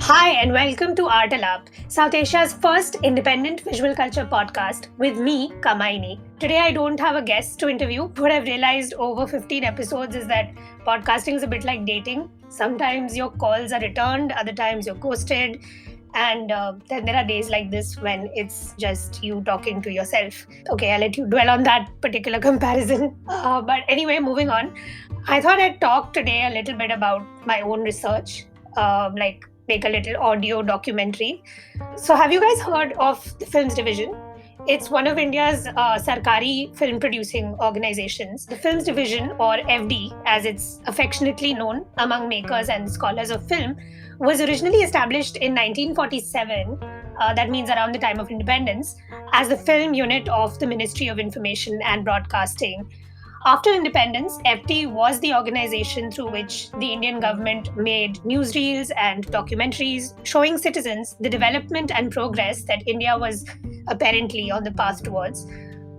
Hi, and welcome to ARTalaap, South Asia's first independent visual culture podcast with me, Kamayani. Today, I don't have a guest to interview. What I've realized over 15 episodes is that podcasting is a bit like dating. Sometimes your calls are returned, other times you're ghosted, and then there are days like this when it's just you talking to yourself. Okay, I'll let you dwell on that particular comparison. But anyway, moving on. I thought I'd talk today a little bit about my own research, like make a little audio documentary. So, have you guys heard of the Films Division? It's one of India's Sarkari film producing organizations. The Films Division, or FD as it's affectionately known among makers and scholars of film, was originally established in 1947. That means around the time of independence, as the film unit of the Ministry of Information and Broadcasting. After independence, FT was the organization through which the Indian government made newsreels and documentaries showing citizens the development and progress that India was apparently on the path towards.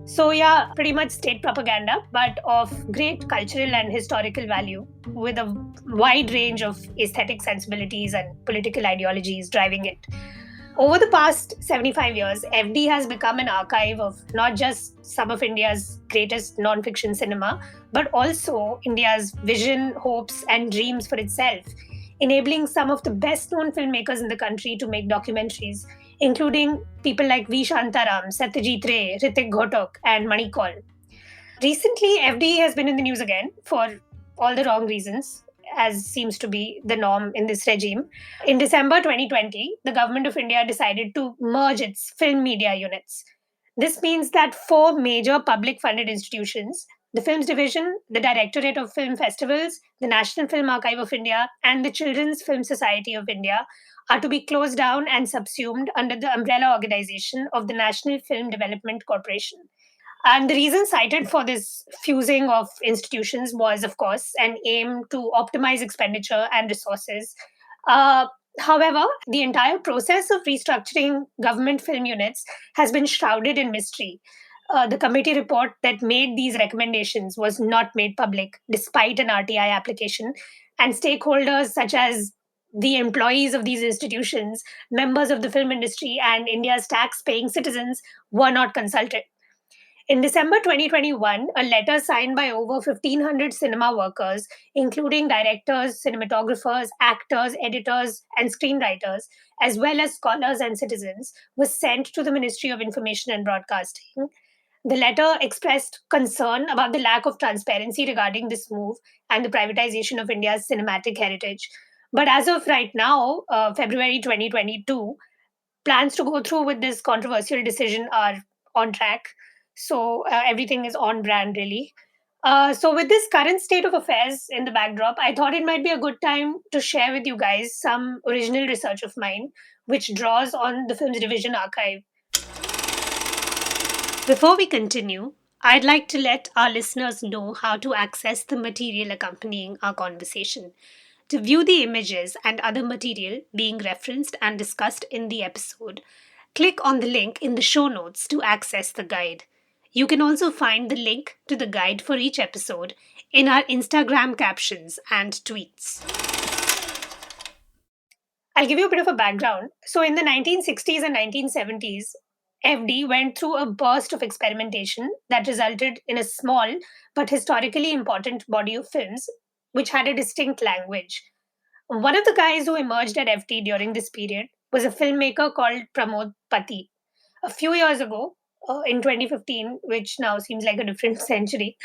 So, yeah, pretty much state propaganda, but of great cultural and historical value, with a wide range of aesthetic sensibilities and political ideologies driving it. Over the past 75 years, FD has become an archive of not just some of India's greatest non-fiction cinema, but also India's vision, hopes, and dreams for itself, enabling some of the best-known filmmakers in the country to make documentaries, including people like V. Shantaram, Satyajit Ray, Ritik Ghotok, and Manikol. Recently, FD has been in the news again for all the wrong reasons, as seems to be the norm in this regime. In December 2020, the government of India decided to merge its film media units. This means that four major public funded institutions, the Films Division, the Directorate of Film Festivals, the National Film Archive of India, and the Children's Film Society of India, are to be closed down and subsumed under the umbrella organization of the National Film Development Corporation. And the reason cited for this fusing of institutions was, of course, an aim to optimize expenditure and resources. Uh, However, the entire process of restructuring government film units has been shrouded in mystery. The committee report that made these recommendations was not made public despite an RTI application, and stakeholders such as the employees of these institutions, members of the film industry, and India's tax paying citizens were not consulted. In December 2021, a letter signed by over 1,500 cinema workers, including directors, cinematographers, actors, editors, and screenwriters, as well as scholars and citizens, was sent to the Ministry of Information and Broadcasting. The letter expressed concern about the lack of transparency regarding this move and the privatization of India's cinematic heritage. But as of right now, February 2022, plans to go through with this controversial decision are on track. So everything is on brand, really. So, with this current state of affairs in the backdrop, I thought it might be a good time to share with you guys some original research of mine, which draws on the Films Division archive. Before we continue, I'd like to let our listeners know how to access the material accompanying our conversation. To view the images and other material being referenced and discussed in the episode, click on the link in the show notes to access the guide. You can also find the link to the guide for each episode in our Instagram captions and tweets. I'll give you a bit of a background. So, in the 1960s and 1970s, FD went through a burst of experimentation that resulted in a small but historically important body of films which had a distinct language. One of the guys who emerged at FT during this period was a filmmaker called Pramod Pati. A few years ago, in 2015, which now seems like a different century,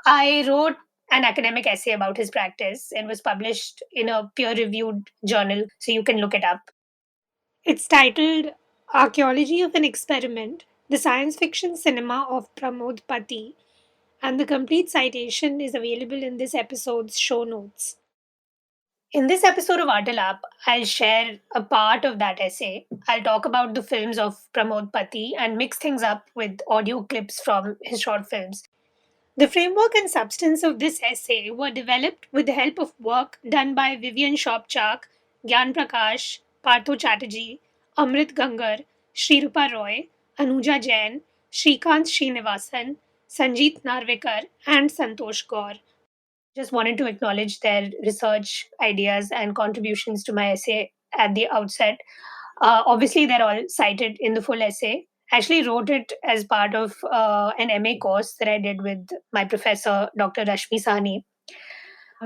I wrote an academic essay about his practice and was published in a peer reviewed journal, so you can look it up. It's titled Archaeology of an Experiment, the Science Fiction Cinema of Pramod Pati, and the complete citation is available in this episode's show notes. In this episode of ARTalaap, I'll share a part of that essay. I'll talk about the films of Pramod Pati and mix things up with audio clips from his short films. The framework and substance of this essay were developed with the help of work done by Vivian Shopchak, Gyan Prakash, Partho Chatterjee, Amrit Gangar, Shrirupa Roy, Anuja Jain, Shrikant Srinivasan, Sanjeet Narvekar, and Santosh Gaur. Just wanted to acknowledge their research ideas and contributions to my essay at the outset. Obviously, they're all cited in the full essay. I actually wrote it as part of an MA course that I did with my professor, Dr. Rashmi Sahni.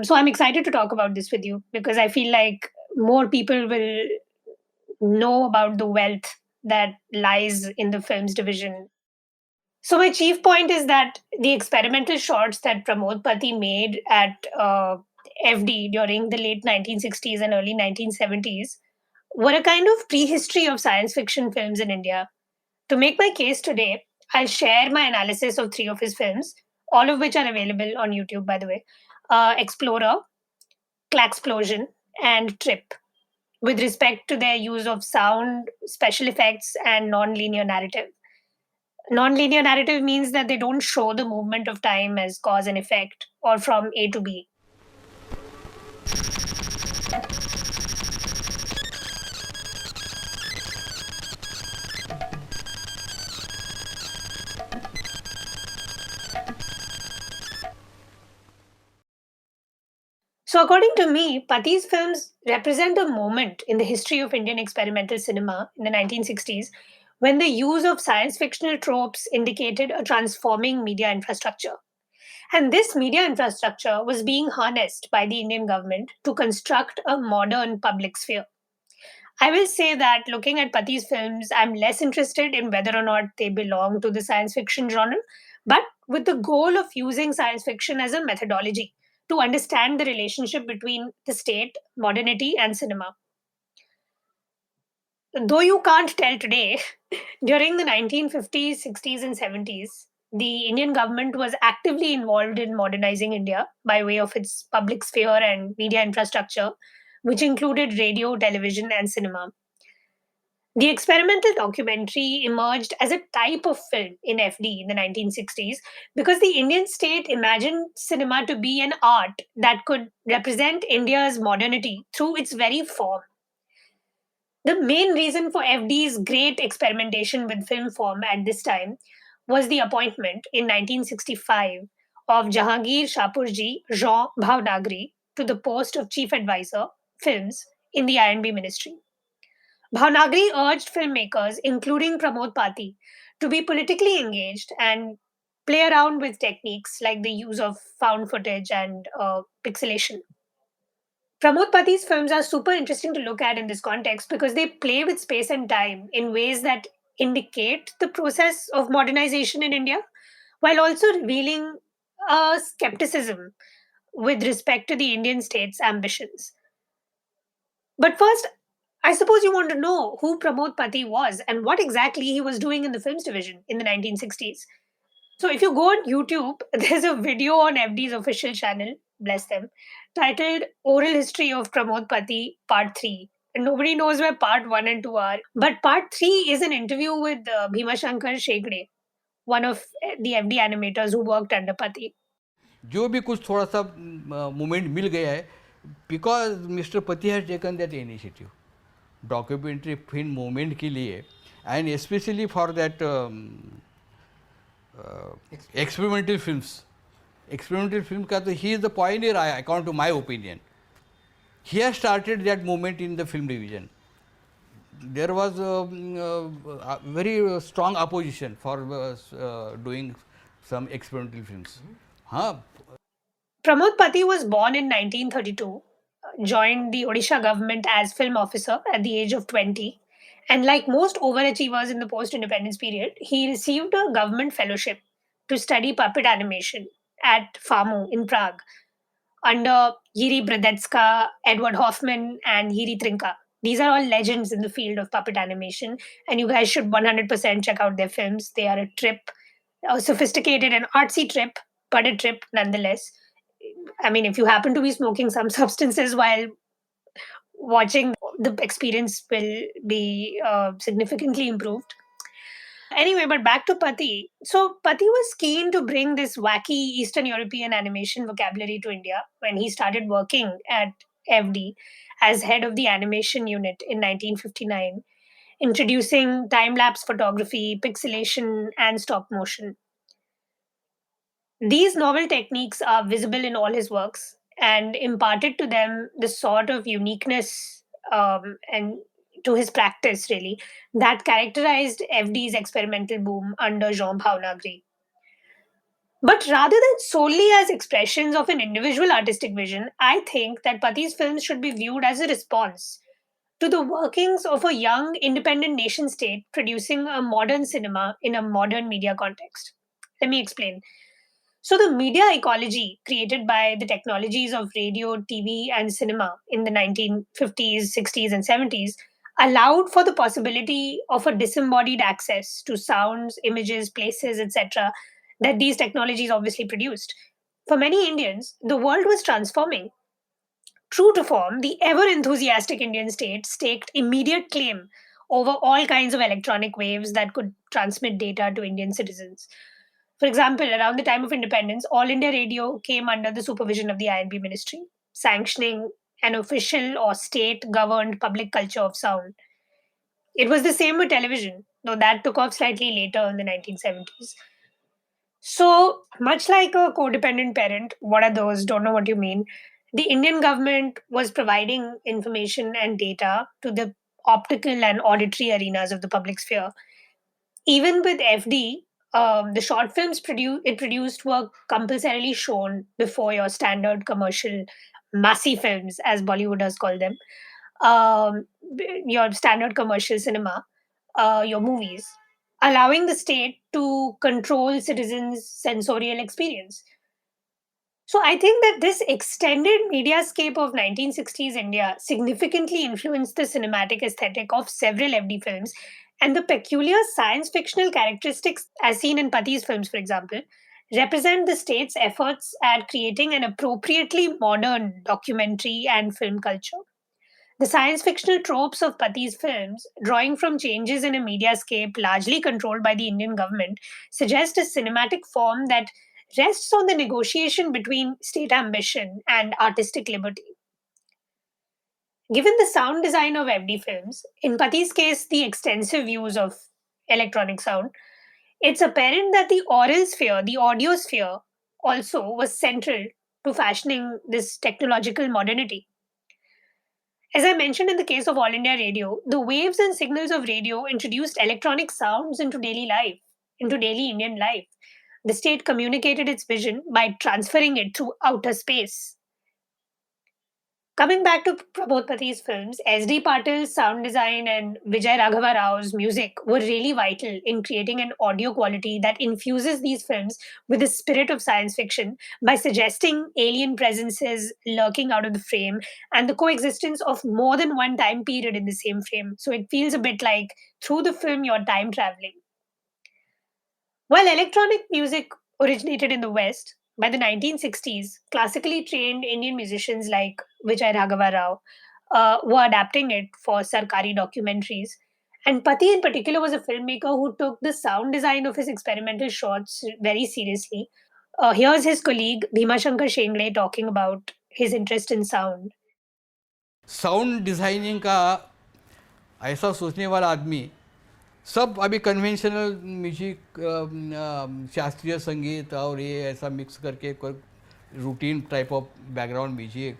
So I'm excited to talk about this with you because I feel like more people will know about the wealth that lies in the films division. So my chief point is that the experimental shorts that Pramod Pati made at FD during the late 1960s and early 1970s were a kind of prehistory of science fiction films in India. To make my case today, I'll share my analysis of three of his films, all of which are available on YouTube, by the way: Explorer, Claxplosion, and Trip, with respect to their use of sound, special effects, and non-linear narrative. Non-linear narrative means that they don't show the movement of time as cause and effect or from A to B. So, according to me, Pati's films represent a moment in the history of Indian experimental cinema in the 1960s when the use of science fictional tropes indicated a transforming media infrastructure. And this media infrastructure was being harnessed by the Indian government to construct a modern public sphere. I will say that looking at Pati's films, I'm less interested in whether or not they belong to the science fiction genre, but with the goal of using science fiction as a methodology to understand the relationship between the state, modernity, and cinema. Though you can't tell today, during the 1950s, 60s, and 70s, the Indian government was actively involved in modernizing India by way of its public sphere and media infrastructure, which included radio, television, and cinema. The experimental documentary emerged as a type of film in FD in the 1960s because the Indian state imagined cinema to be an art that could represent India's modernity through its very form. The main reason for FD's great experimentation with film form at this time was the appointment in 1965 of Jahangir Shapurji Jean Bhavnagri to the post of Chief Advisor, Films, in the INB Ministry. Bhavnagri urged filmmakers, including Pramod Pati, to be politically engaged and play around with techniques like the use of found footage and pixelation. Pramod Pati's films are super interesting to look at in this context because they play with space and time in ways that indicate the process of modernization in India while also revealing a skepticism with respect to the Indian state's ambitions. But first, I suppose you want to know who Pramod Pati was and what exactly he was doing in the films division in the 1960s. So if you go on YouTube, there's a video on FD's official channel, bless them, titled Oral History of Pramod Pati Part 3. And nobody knows where Part 1 and 2 are. But Part 3 is an interview with Bhima Shankar Shegde, one of the FD animators who worked under Pati. जो भी कुछ थोड़ा सा moment मिल गया है because mister Pati has taken that initiative documentary film movement के लिए and specially for that experimental film का तो he is the pioneer according to my opinion he has started that movement in the film division there was a very strong opposition for doing some experimental films. Huh? Pramod Pati was born in 1932, joined the Odisha government as film officer at the age of 20, and like most overachievers in the post independence period, he received a government fellowship to study puppet animation at FAMU in Prague under Yuri Bradetska, Edward Hoffman, and Yuri Trinka. These are all legends in the field of puppet animation, and you guys should 100% check out their films. They are a trip, a sophisticated and artsy trip, but a trip nonetheless. I mean, if you happen to be smoking some substances while watching, the experience will be significantly improved. Anyway, but back to Pati. So, Pati was keen to bring this wacky Eastern European animation vocabulary to India when he started working at FD as head of the animation unit in 1959, introducing time lapse photography, pixelation, and stop motion. These novel techniques are visible in all his works and imparted to them the sort of uniqueness and to his practice, really, that characterized FD's experimental boom under Jean Bhavanagri. But rather than solely as expressions of an individual artistic vision, I think that Pati's films should be viewed as a response to the workings of a young, independent nation state producing a modern cinema in a modern media context. Let me explain. So, the media ecology created by the technologies of radio, TV, and cinema in the 1950s, 60s, and 70s allowed for the possibility of a disembodied access to sounds, images, places, etc., that these technologies obviously produced. For many Indians, the world was transforming. True to form, the ever enthusiastic Indian state staked immediate claim over all kinds of electronic waves that could transmit data to Indian citizens. For example, around the time of independence, All India Radio came under the supervision of the INB ministry, sanctioning an official or state governed public culture of sound. It was the same with television, though that took off slightly later in the 1970s. So, much like a codependent parent, what are those? Don't know what you mean. The Indian government was providing information and data to the optical and auditory arenas of the public sphere. Even with FD, the short films it produced were compulsorily shown before your standard commercial massy films, as Bollywooders call them, your standard commercial cinema, your movies, allowing the state to control citizens' sensorial experience. So I think that this extended mediascape of 1960s India significantly influenced the cinematic aesthetic of several FD films, and the peculiar science fictional characteristics as seen in Pati's films, for example, represent the state's efforts at creating an appropriately modern documentary and film culture. The science fictional tropes of Pati's films, drawing from changes in a mediascape largely controlled by the Indian government, suggest a cinematic form that rests on the negotiation between state ambition and artistic liberty. Given the sound design of FD films, in Pati's case, the extensive use of electronic sound, it's apparent that the oral sphere, the audio sphere, also was central to fashioning this technological modernity. As I mentioned in the case of All India Radio, the waves and signals of radio introduced electronic sounds into daily life, into daily Indian life. The state communicated its vision by transferring it through outer space. Coming back to Pramod Pati's films, S.D. Patil's sound design and Vijay Raghava Rao's music were really vital in creating an audio quality that infuses these films with the spirit of science fiction by suggesting alien presences lurking out of the frame and the coexistence of more than one time period in the same frame. So it feels a bit like through the film you're time traveling. While electronic music originated in the West, by the 1960s, classically trained Indian musicians like Vijay Raghava Rao were adapting it for Sarkari documentaries. And Pati, in particular, was a filmmaker who took the sound design of his experimental shorts very seriously. Here's his colleague Bhima Shankar Shengle talking about his interest in sound. Sound designing का ऐसा सोचने वाला आदमी सब अभी conventional music, शास्त्रीय संगीत और ये ऐसा मिक्स करके कोई routine type of background music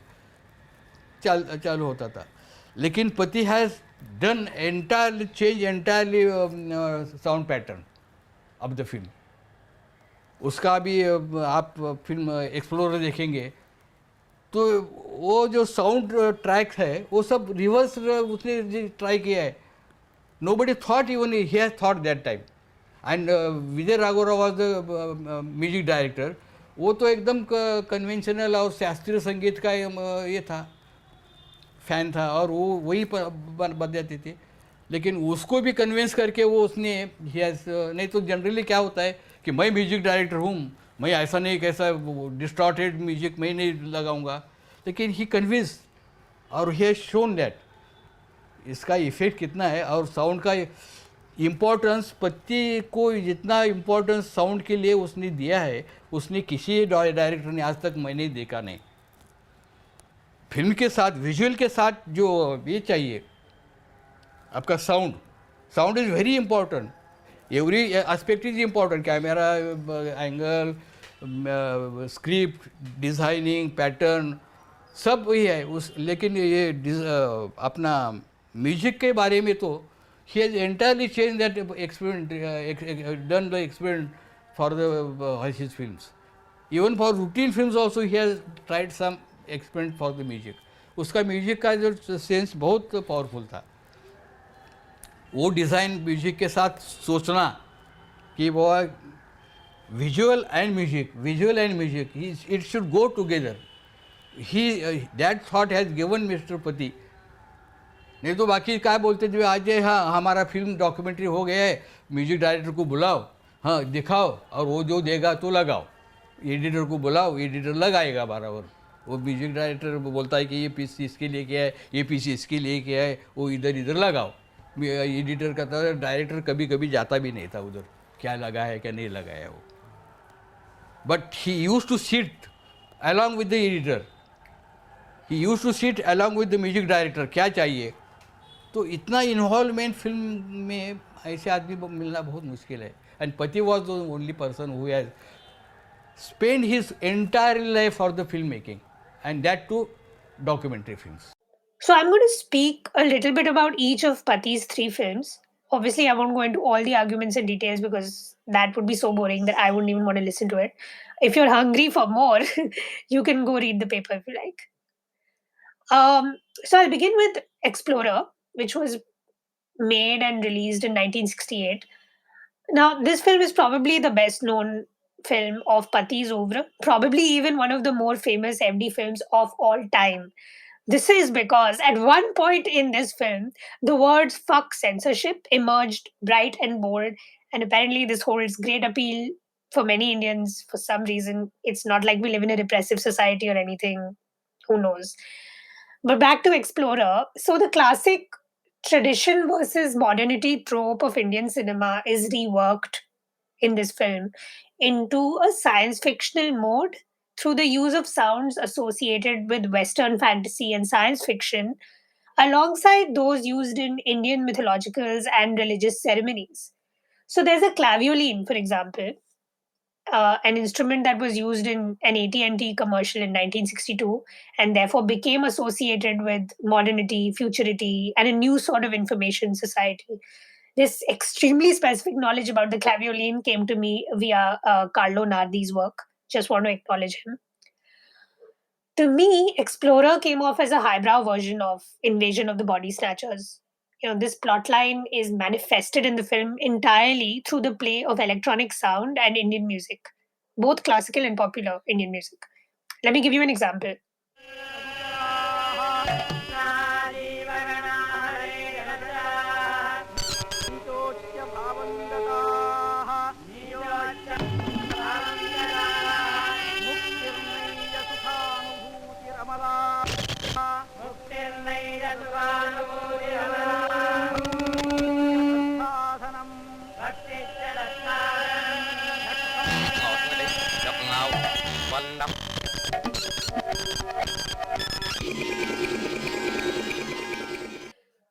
चालू होता था. लेकिन पति has done entirely change entirely sound pattern of the film. उसका भी आप फिल्म एक्सप्लोरर देखेंगे तो वो जो साउंड ट्रैक है वो सब रिवर्स उसने ट्राई किया है. Nobody thought, even he has thought that time. And Vijay Raghava was the music director. वो तो एकदम कन्वेंशनल और शास्त्रीय संगीत का ये था, फैन था और वो वही बन जाते थे. लेकिन उसको भी कन्विंस करके वो उसने नहीं तो जनरली क्या होता है कि मैं म्यूजिक डायरेक्टर हूँ, मैं ऐसा नहीं कैसा डिस्टॉर्टेड म्यूजिक मैं नहीं लगाऊंगा. लेकिन ही कन्विंस और ही हैज शोन दैट इसका इफेक्ट कितना है और साउंड का इम्पोर्टेंस. पति को जितना इम्पोर्टेंस साउंड के लिए उसने दिया है उसने किसी डायरेक्टर ने आज तक मैंने देखा नहीं. फिल्म के साथ विजुअल के साथ जो ये चाहिए आपका sound, sound is very important. Every aspect is important. Camera angle, script, designing, pattern, सब वही है उस, लेकिन ये अपना म्यूजिक के बारे में तो he has entirely change that experiment, done the experiment for the his films. Even for routine films also he has tried some experiment for the music. उसका म्यूजिक का जो सेंस बहुत पावरफुल था. वो डिज़ाइन म्यूजिक के साथ सोचना कि वो visual and music, it should go together. That thought has given Mr. Pati. नहीं तो बाकी क्या बोलते थे आज ये, हाँ हमारा फिल्म डॉक्यूमेंट्री हो गया है, म्यूजिक डायरेक्टर को बुलाओ, हाँ दिखाओ, और वो जो देगा तो लगाओ, एडिटर को बुलाओ, एडिटर लगाएगा बराबर. वो म्यूजिक डायरेक्टर बोलता है कि ये पीस इसके लिए क्या है, ये पीस इसके लिए क्या है, वो इधर इधर लगाओ. एडिटर का था, डायरेक्टर कभी कभी जाता भी नहीं था उधर, क्या लगा है क्या नहीं लगाया वो. But he used to sit along with the editor. He used to sit along with the music director. क्या चाहिए. तो इतना इन्वॉल्वमेंट फिल्म में ऐसे आदमी मिलना बहुत मुश्किल है. एंड पति was the only person who has spent his entire life for the filmmaking, and that too documentary films. So I'm going to speak a little bit about each of Pati's 3 films. Obviously, I won't go into all the arguments and details because that would be so boring that I wouldn't even want to listen to it. If you're hungry for more, you can go read the paper if you like. So I'll begin with Explorer, which was made and released in 1968. Now, this film is probably the best known film of Pati's oeuvre, probably even one of the more famous FD films of all time. This is because at one point in this film, the words fuck censorship emerged bright and bold, and apparently this holds great appeal for many Indians for some reason. It's not like we live in a repressive society or anything, who knows. But back to Explorer. So the classic tradition versus modernity trope of Indian cinema is reworked in this film into a science fictional mode through the use of sounds associated with Western fantasy and science fiction, alongside those used in Indian mythologicals and religious ceremonies. So there's a clavioline, for example, an instrument that was used in an AT&T commercial in 1962 and therefore became associated with modernity, futurity, and a new sort of information society. This extremely specific knowledge about the clavioline came to me via Carlo Nardi's work. Just want to acknowledge him. To me, Explorer came off as a highbrow version of Invasion of the Body Snatchers. This plotline is manifested in the film entirely through the play of electronic sound and Indian music, both classical and popular Indian music. Let me give you an example.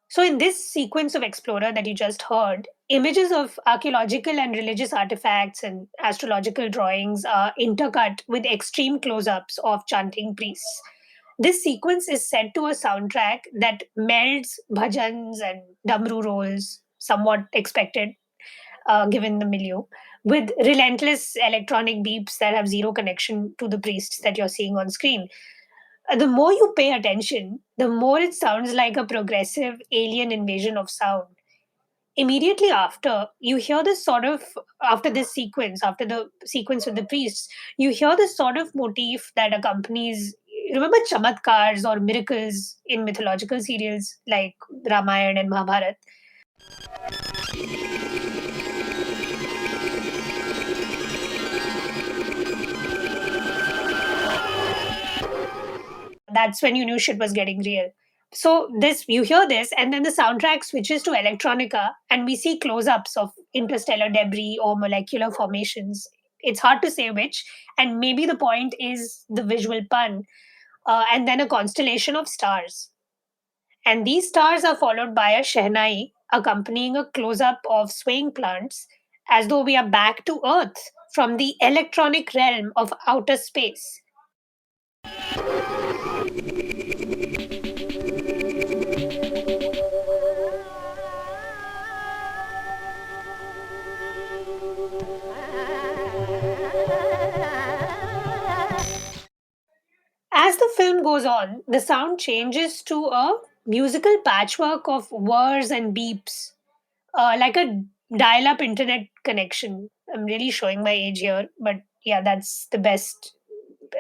So, in this sequence of Explorer that you just heard, images of archaeological and religious artifacts and astrological drawings are intercut with extreme close ups of chanting priests. This sequence is set to a soundtrack that melds bhajans and damru rolls, somewhat expected given the milieu, with relentless electronic beeps that have zero connection to the priests that you're seeing on screen. The more you pay attention, the more it sounds like a progressive alien invasion of sound. Immediately after, you hear this sort of, after this sequence, after the sequence with the priests, you hear this sort of motif that accompanies, remember chamatkars or miracles in mythological serials like Ramayana and Mahabharata? That's when you knew shit was getting real. So this you hear this, and then the soundtrack switches to electronica, and we see close-ups of interstellar debris or molecular formations. It's hard to say which, and maybe the point is the visual pun, and then a constellation of stars. And these stars are followed by a shehnai accompanying a close-up of swaying plants, as though we are back to Earth from the electronic realm of outer space. As the film goes on, the sound changes to a musical patchwork of whirs and beeps, like a dial up internet connection. I'm really showing my age here, but yeah, that's the best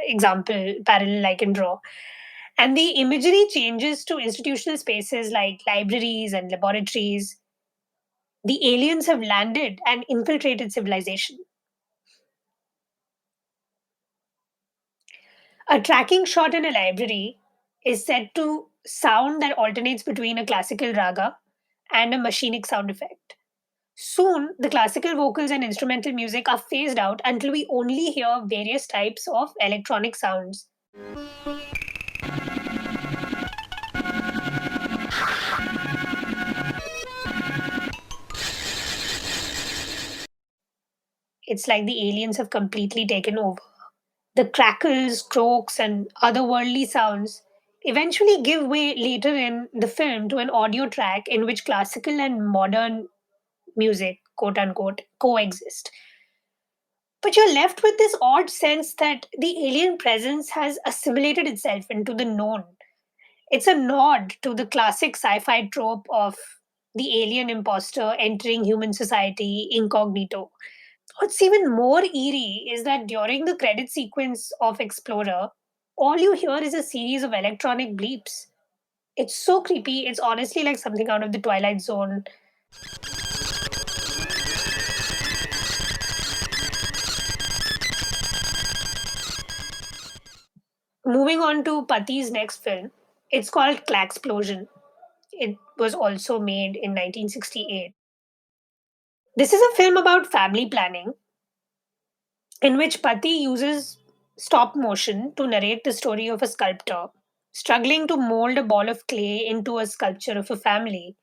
example, parallel I can draw. And the imagery changes to institutional spaces like libraries and laboratories. The aliens have landed and infiltrated civilization. A tracking shot in a library is set to sound that alternates between a classical raga and a machinic sound effect. Soon, the classical vocals and instrumental music are phased out until we only hear various types of electronic sounds. It's like the aliens have completely taken over. The crackles, croaks, and otherworldly sounds eventually give way later in the film to an audio track in which classical and modern music, quote unquote, coexist. But you're left with this odd sense that the alien presence has assimilated itself into the known. It's a nod to the classic sci fi trope of the alien imposter entering human society incognito. What's even more eerie is that during the credit sequence of Explorer, all you hear is a series of electronic bleeps. It's so creepy, it's honestly like something out of the Twilight Zone. Moving on to Pati's next film, it's called Claxplosion. It was also made in 1968. This is a film about family planning in which Pati uses stop motion to narrate the story of a sculptor struggling to mold a ball of clay into a sculpture of a family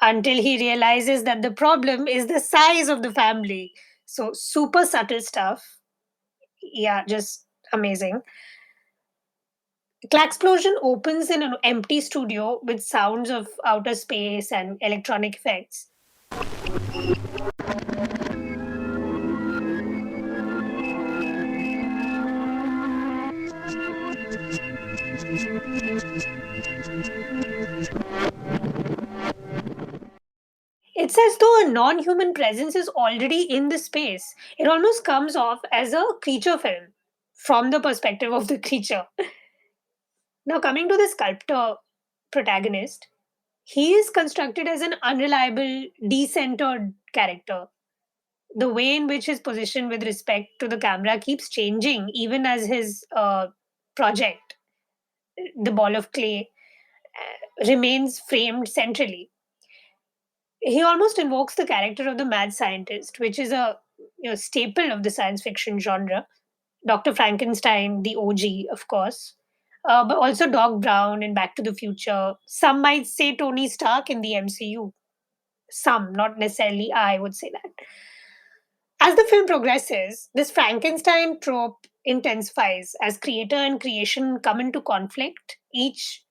until he realizes that the problem is the size of the family. So, super subtle stuff. Yeah, just amazing. Claxplosion opens in an empty studio with sounds of outer space and electronic effects. It's as though a non human presence is already in the space. It almost comes off as a creature film from the perspective of the creature. Now, coming to the sculptor protagonist, he is constructed as an unreliable, decentered character. The way in which his position with respect to the camera keeps changing, even as his project, the ball of clay, remains framed centrally. He almost invokes the character of the mad scientist, which is a staple of the science fiction genre. Dr. Frankenstein, the OG, of course, but also Doc Brown in Back to the Future. Some might say Tony Stark in the MCU. Some, not necessarily I would say that. As the film progresses, this Frankenstein trope intensifies as creator and creation come into conflict, each,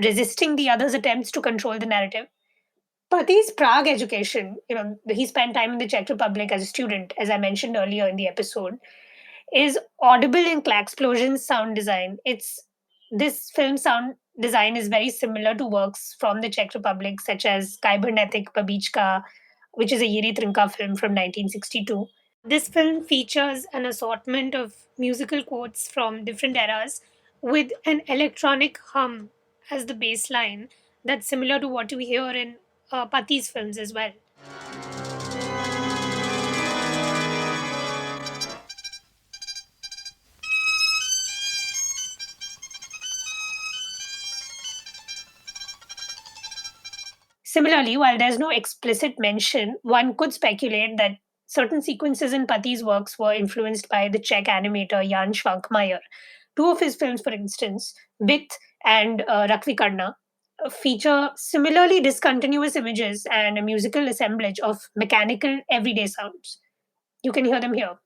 resisting the other's attempts to control the narrative. Pati's Prague education, he spent time in the Czech Republic as a student, as I mentioned earlier in the episode, is audible in Claxplosion's sound design. This film sound design is very similar to works from the Czech Republic, such as Kybernetic Babička, which is a Jiří Trnka film from 1962. This film features an assortment of musical quotes from different eras with an electronic hum as the bass line that's similar to what we hear in Pati's films as well. Similarly, while there's no explicit mention, one could speculate that certain sequences in Pati's works were influenced by the Czech animator Jan Schwankmajer. Two of his films, for instance, Bit and Rakvikarna, feature similarly discontinuous images and a musical assemblage of mechanical everyday sounds. You can hear them here.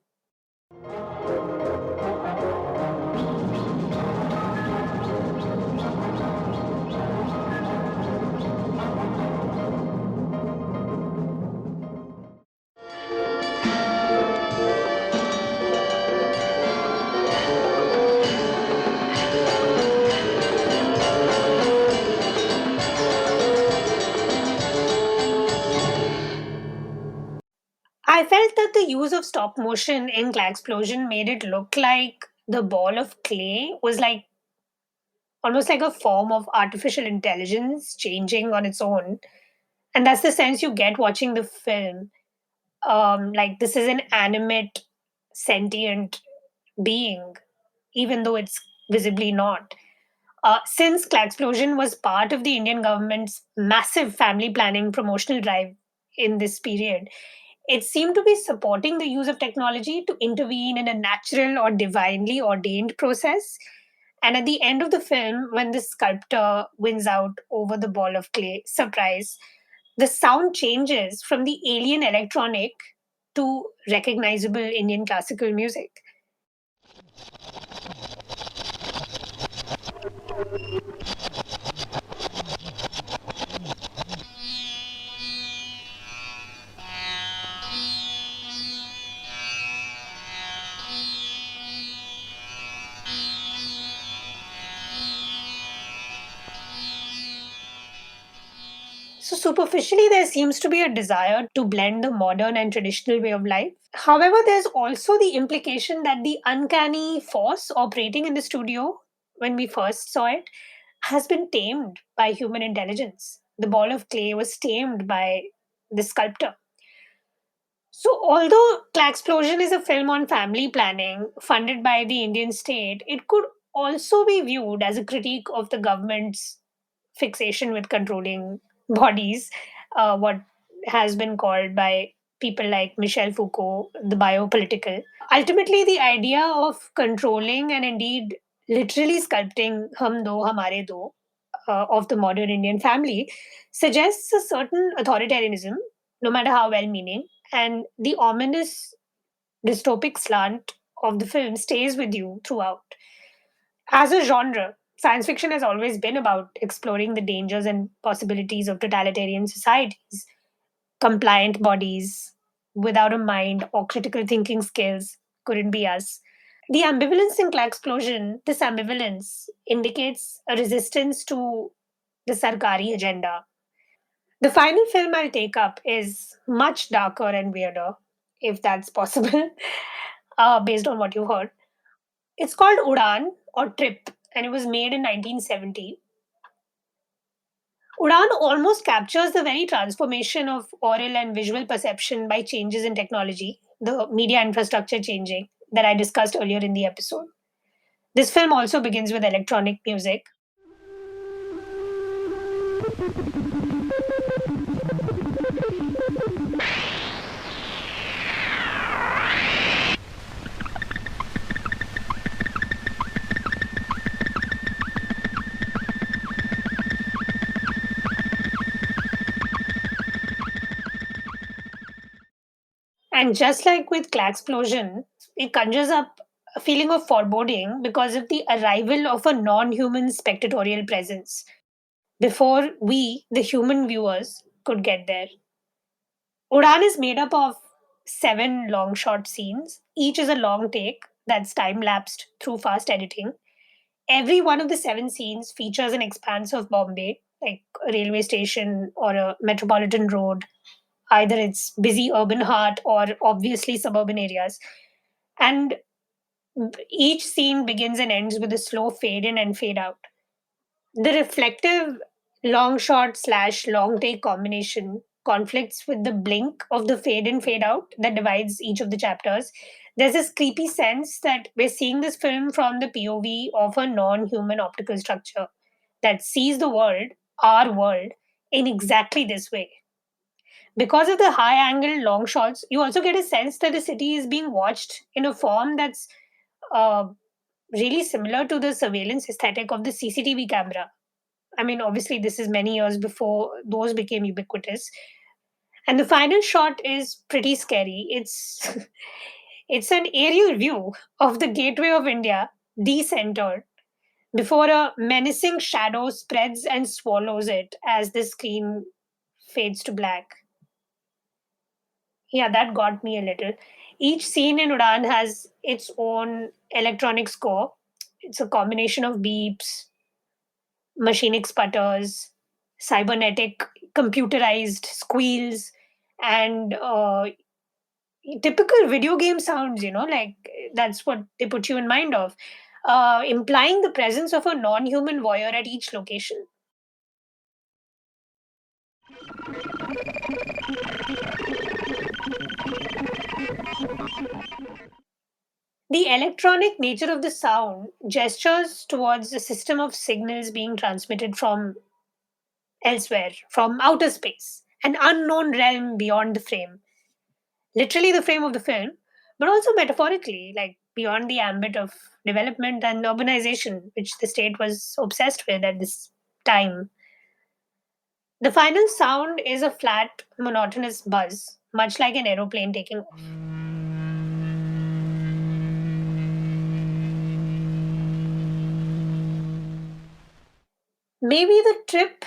the use of stop motion in Explosion made it look like the ball of clay was like almost like a form of artificial intelligence changing on its own. And that's the sense you get watching the film. Like this is an animate, sentient being, even though it's visibly not. Since Explosion was part of the Indian government's massive family planning promotional drive in this period, it seemed to be supporting the use of technology to intervene in a natural or divinely ordained process. And at the end of the film, when the sculptor wins out over the ball of clay, surprise, the sound changes from the alien electronic to recognizable Indian classical music. So, superficially, there seems to be a desire to blend the modern and traditional way of life. However, there's also the implication that the uncanny force operating in the studio when we first saw it has been tamed by human intelligence. The ball of clay was tamed by the sculptor. So, although Explosion is a film on family planning funded by the Indian state, it could also be viewed as a critique of the government's fixation with controlling bodies, what has been called by people like Michel Foucault the biopolitical. Ultimately, the idea of controlling and indeed literally sculpting hum do, hamare do of the modern Indian family suggests a certain authoritarianism, no matter how well meaning, and the ominous dystopic slant of the film stays with you throughout. As a genre, science fiction has always been about exploring the dangers and possibilities of totalitarian societies, compliant bodies without a mind or critical thinking skills couldn't be us. The ambivalence in Explosion, this ambivalence indicates a resistance to the Sarkari agenda. The final film I'll take up is much darker and weirder, if that's possible, based on what you heard. It's called Udan or Trip, and it was made in 1970. Udan almost captures the very transformation of oral and visual perception by changes in technology, the media infrastructure changing that I discussed earlier in the episode. This film also begins with electronic music. And just like with Explosion, it conjures up a feeling of foreboding because of the arrival of a non human spectatorial presence before we, the human viewers, could get there. Udan is made up of 7 long short scenes. Each is a long take that's time lapsed through fast editing. Every one of the 7 scenes features an expanse of Bombay, like a railway station or a metropolitan road. Either it's busy urban heart or obviously suburban areas. And each scene begins and ends with a slow fade in and fade out. The reflective long shot slash long take combination conflicts with the blink of the fade in fade out that divides each of the chapters. There's this creepy sense that we're seeing this film from the POV of a non human optical structure that sees the world, our world, in exactly this way. Because of the high angle long shots, you also get a sense that the city is being watched in a form that's uh, really similar to the surveillance aesthetic of the CCTV camera. I mean, obviously, this is many years before those became ubiquitous. And the final shot is pretty scary. It's it's an aerial view of the gateway of India, decentered, before a menacing shadow spreads and swallows it as the screen fades to black. Yeah, that got me a little. Each scene in Udan has its own electronic score. It's a combination of beeps, machinic sputters, cybernetic computerized squeals, and typical video game sounds, like that's what they put you in mind of, implying the presence of a non-human voyeur at each location. The electronic nature of the sound gestures towards a system of signals being transmitted from elsewhere, from outer space, an unknown realm beyond the frame. Literally the frame of the film, but also metaphorically, like beyond the ambit of development and urbanization, which the state was obsessed with at this time. The final sound is a flat, monotonous buzz, much like an aeroplane taking off. Maybe the trip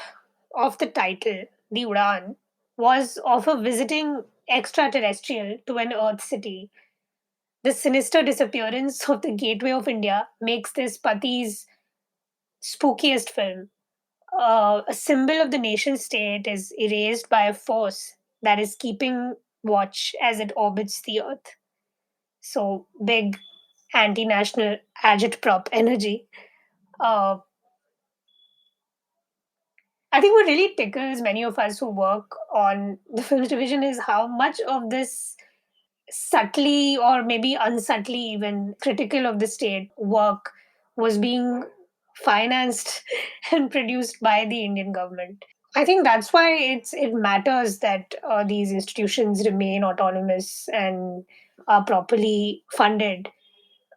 of the title, the Udan, was of a visiting extraterrestrial to an Earth city. The sinister disappearance of the gateway of India makes this Pati's spookiest film. A symbol of the nation state is erased by a force that is keeping watch as it orbits the earth. So, big anti national agitprop energy. Uh, I think what really tickles many of us who work on the films division is how much of this subtly or maybe unsubtly even critical of the state work was being financed and produced by the Indian government. I think that's why it matters that these institutions remain autonomous and are properly funded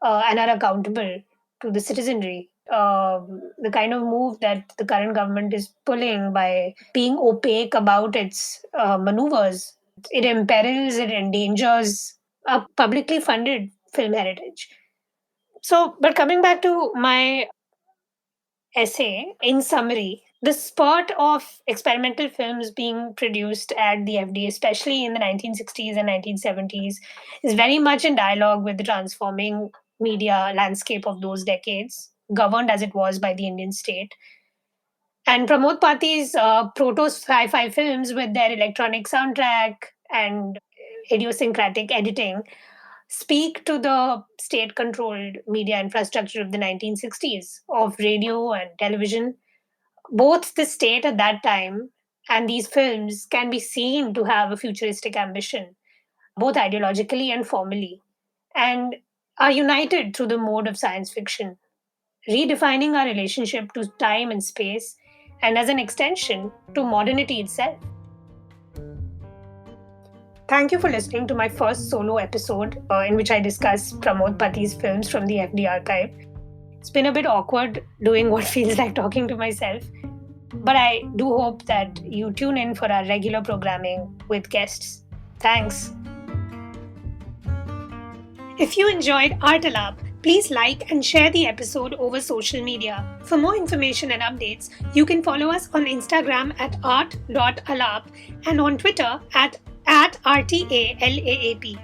and are accountable to the citizenry. The kind of move that the current government is pulling by being opaque about its maneuvers, it imperils, it endangers a publicly funded film heritage. So, but coming back to my essay, in summary, the spurt of experimental films being produced at the FD, especially in the 1960s and 1970s, is very much in dialogue with the transforming media landscape of those decades, governed as it was by the Indian state. And Pramod Pati's proto sci-fi films with their electronic soundtrack and idiosyncratic editing speak to the state controlled media infrastructure of the 1960s of radio and television. Both the state at that time and these films can be seen to have a futuristic ambition, both ideologically and formally, and are united through the mode of science fiction, redefining our relationship to time and space, and as an extension to modernity itself. Thank you for listening to my first solo episode in which I discuss Pramod Pati's films from the FD archive. It's been a bit awkward doing what feels like talking to myself, but I do hope that you tune in for our regular programming with guests. Thanks. If you enjoyed ARTalaap, please like and share the episode over social media. For more information and updates, you can follow us on Instagram at art.alaap and on Twitter at @RTALAAP.